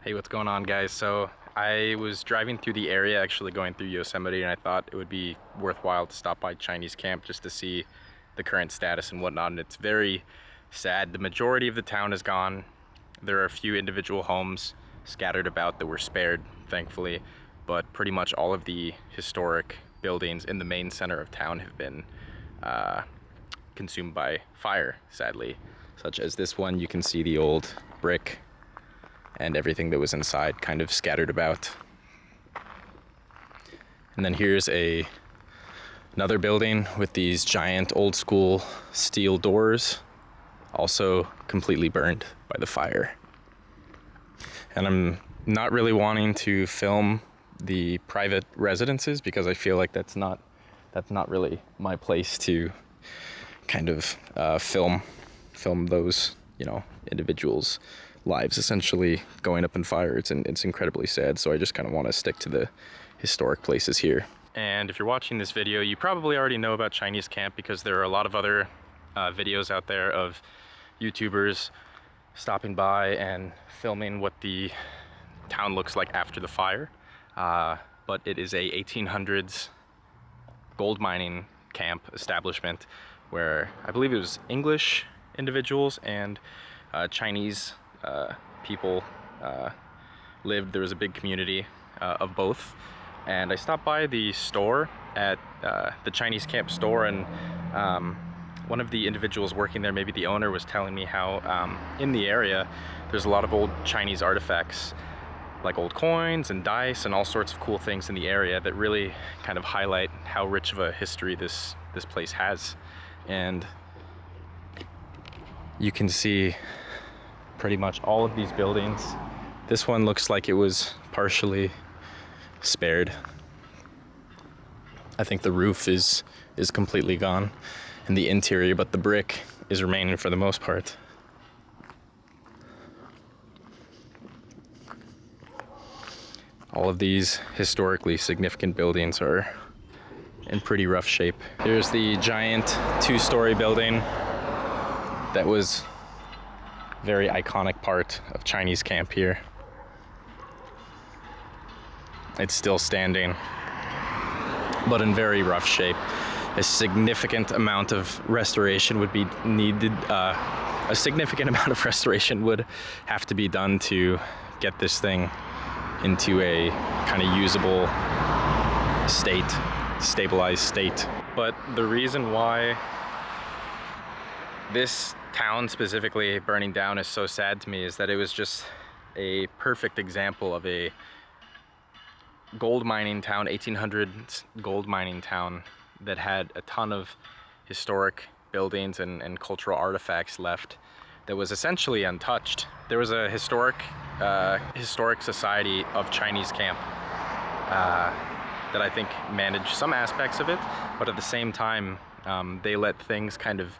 Hey, what's going on, guys? So I was driving through the area, actually going through Yosemite, and I thought it would be worthwhile to stop by Chinese camp just to see the current status and whatnot. And it's very sad. The majority of the town is gone. There are a few individual homes scattered about that were spared, thankfully, but pretty much all of the historic buildings in the main center of town have been consumed by fire, sadly. Such as this one, you can see the old brick and everything that was inside kind of scattered about. And then here's another building with these giant old school steel doors, also completely burned by the fire. And I'm not really wanting to film the private residences because I feel like that's not really my place to kind of film those, individuals' lives essentially going up in fire. It's incredibly sad, so I just kind of want to stick to the historic places here. And if you're watching this video, you probably already know about Chinese camp because there are a lot of other videos out there of YouTubers stopping by and filming what the town looks like after the fire. But it is a 1800s gold mining camp establishment where I believe it was English individuals and Chinese people lived. There was a big community of both, and I stopped by the store at the Chinese camp store, and one of the individuals working there, maybe the owner, was telling me how in the area there's a lot of old Chinese artifacts like old coins and dice and all sorts of cool things in the area that really kind of highlight how rich of a history this place has. And you can see pretty much all of these buildings. This one looks like it was partially spared. I think the roof is completely gone in the interior, but the brick is remaining for the most part. All of these historically significant buildings are in pretty rough shape. Here's the giant two-story building that was a very iconic part of Chinese camp here. It's still standing, but in very rough shape. A significant amount of restoration would be needed. A significant amount of restoration would have to be done to get this thing into a kind of usable state, stabilized state. But the reason why this town specifically burning down is so sad to me is that it was just a perfect example of a gold mining town, 1800s gold mining town that had a ton of historic buildings and cultural artifacts left that was essentially untouched. There was a historic society of Chinese camp that I think managed some aspects of it, but at the same time they let things kind of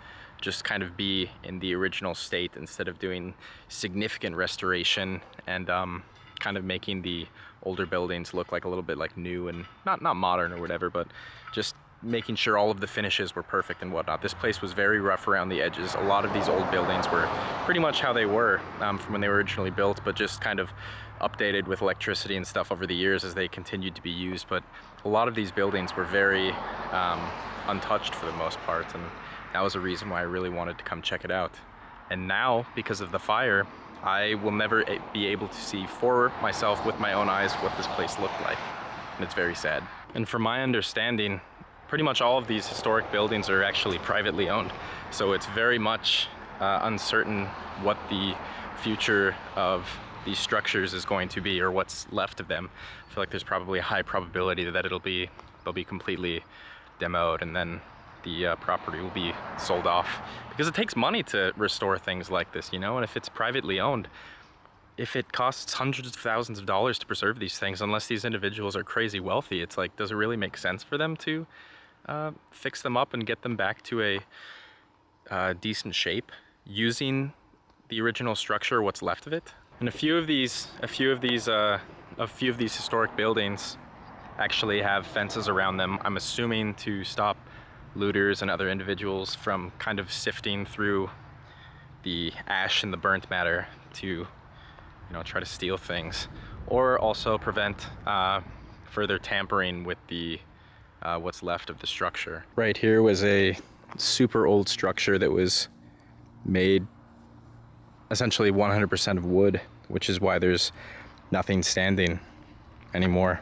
be in the original state instead of doing significant restoration and kind of making the older buildings look like a little bit like new and not modern or whatever, but just making sure all of the finishes were perfect and whatnot. This place was very rough around the edges. A lot of these old buildings were pretty much how they were from when they were originally built, but just kind of updated with electricity and stuff over the years as they continued to be used. But a lot of these buildings were very untouched for the most part, and that was a reason why I really wanted to come check it out. And now, because of the fire, I will never be able to see for myself with my own eyes what this place looked like. And it's very sad. And from my understanding, pretty much all of these historic buildings are actually privately owned. So it's very much uncertain what the future of these structures is going to be or what's left of them. I feel like there's probably a high probability that they'll be completely demoed, and then the property will be sold off, because it takes money to restore things like this, and if it's privately owned, if it costs hundreds of thousands of dollars to preserve these things, unless these individuals are crazy wealthy, it's like, does it really make sense for them to fix them up and get them back to a decent shape using the original structure, what's left of it? And a few of these historic buildings actually have fences around them, I'm assuming to stop looters and other individuals from kind of sifting through the ash and the burnt matter to you know, try to steal things, or also prevent further tampering with the what's left of the structure. Right here was a super old structure that was made essentially 100% of wood, which is why there's nothing standing anymore.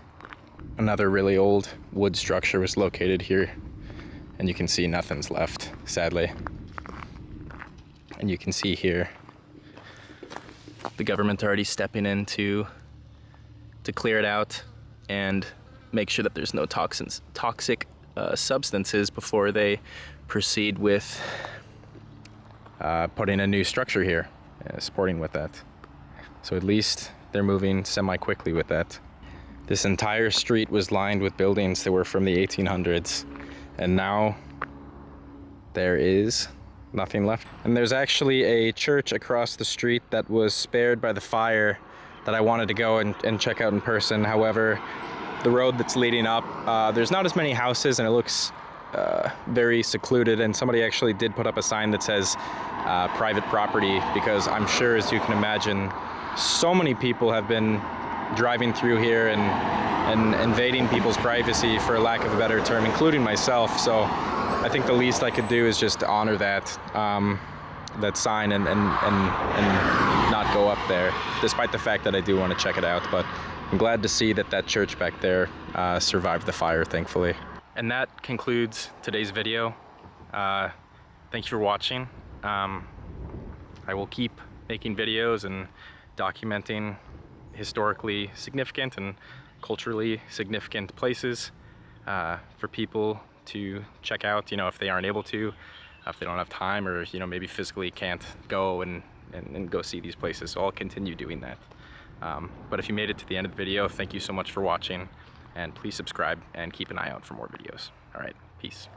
Another really old wood structure was located here, and you can see nothing's left, sadly. And you can see here the government already stepping in to clear it out and make sure that there's no toxic substances before they proceed with putting a new structure here, supporting with that. So at least they're moving semi-quickly with that. This entire street was lined with buildings that were from the 1800s, and now there is nothing left. And there's actually a church across the street that was spared by the fire that I wanted to go and check out in person. However, the road that's leading up, there's not as many houses, and it looks very secluded, and somebody actually did put up a sign that says private property, because I'm sure, as you can imagine, so many people have been driving through here and invading people's privacy, for lack of a better term, including myself. So I think the least I could do is just honor that sign and not go up there, despite the fact that I do want to check it out. But I'm glad to see that church back there survived the fire, thankfully. And that concludes today's video. Thank you for watching. I will keep making videos and documenting historically significant and culturally significant places for people to check out, you know, if they aren't able to, if they don't have time, or, you know, maybe physically can't go and go see these places. So I'll continue doing that. But if you made it to the end of the video, thank you so much for watching, and please subscribe and keep an eye out for more videos. All right, peace.